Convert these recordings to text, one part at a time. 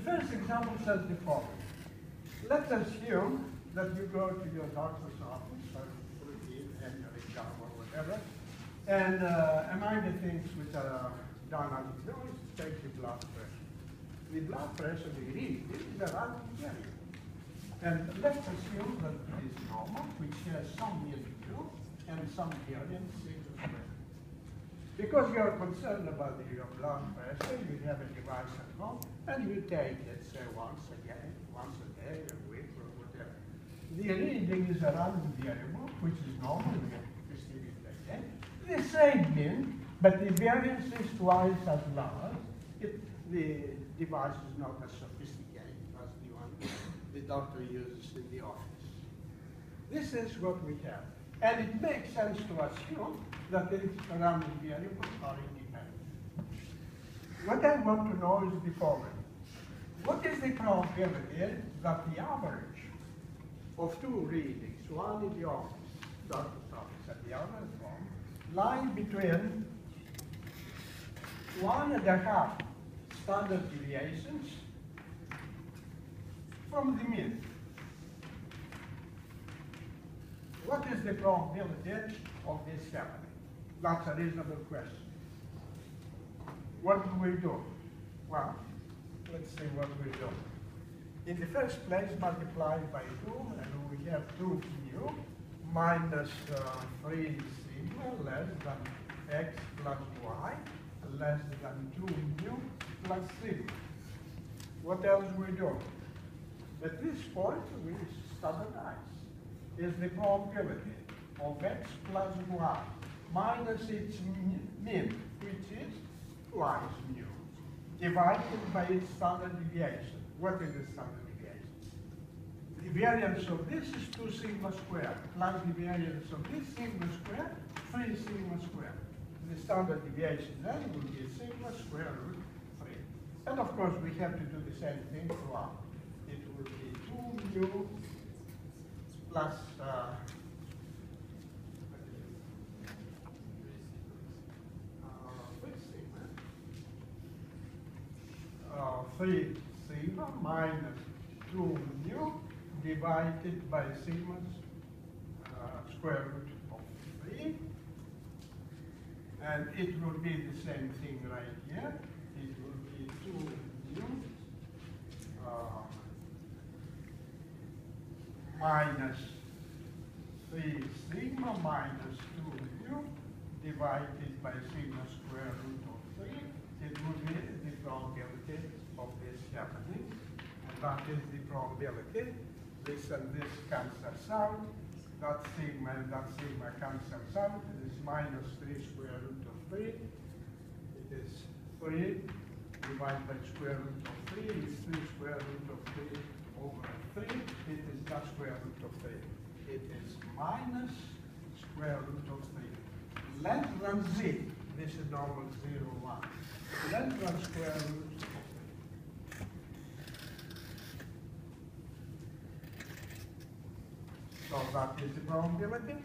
The first example says the following. Let's assume that you go to your doctor's office, or routine, annual exam or whatever, and among the things which are done on the is to take the blood pressure. The blood pressure we read is a random variable. And let's assume that it is normal, which has some mean Q and some variance sigma squared. Because you are concerned about your blood pressure, you have a device at home, and you take it, say, once a day, a week, or whatever. The reading is a random variable, which is normal, we have to receive it again. The same mean, but the variance is twice as large. The device is not as sophisticated as the one the doctor uses in the office. This is what we have. And it makes sense to assume that the random variables are independent. What I want to know is the following. What is the probability that the average of two readings, one in the office, doctor's office, and the other at home, lie between 1.5 standard deviations from the mean? What is the probability of this happening? That's a reasonable question. What do we do? Well, let's see what we do. In the first place, multiply by 2, and we have 2 mu minus 3 sigma less than x plus y less than 2 mu plus sigma. What else we do? At this point, we standardize. Is the probability of x plus y minus its mean, which is twice mu, divided by its standard deviation. What is the standard deviation? The variance of this is 2 sigma squared, plus the variance of this sigma squared, 3 sigma squared. The standard deviation then will be sigma square root 3. And of course, we have to do the same thing throughout. It will be 2 mu plus 3 sigma minus 2 mu divided by sigma's square root of 3. And it will be the same thing right here. It will be 2 mu minus 3 sigma minus 2 mu divided by sigma square root of 3. It will be the probability of this happening. And that is the probability. This and this cancels out. That sigma and that sigma cancels out. It is minus 3 square root of 3. It is 3 divided by square root of 3 is 3 square root of 3 over 3. It is the square root of 3. It is minus square root of 3. Less than z. This is normal 0, 1. Less than square root of 3. So that is the probability.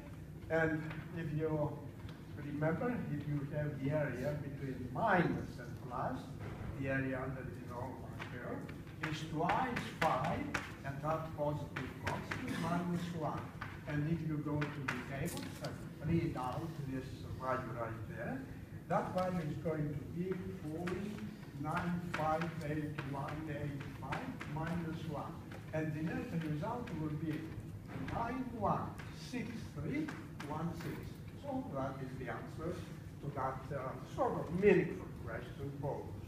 And if you remember, if you have the area between minus and plus, the area under the normal curve is twice phi, and that positive constant minus 1. And if you go to the table, read out this value right there, that value is going to be 4958185 minus 1. And the net result will be 916316. So that is the answer to that sort of meaningful question posed.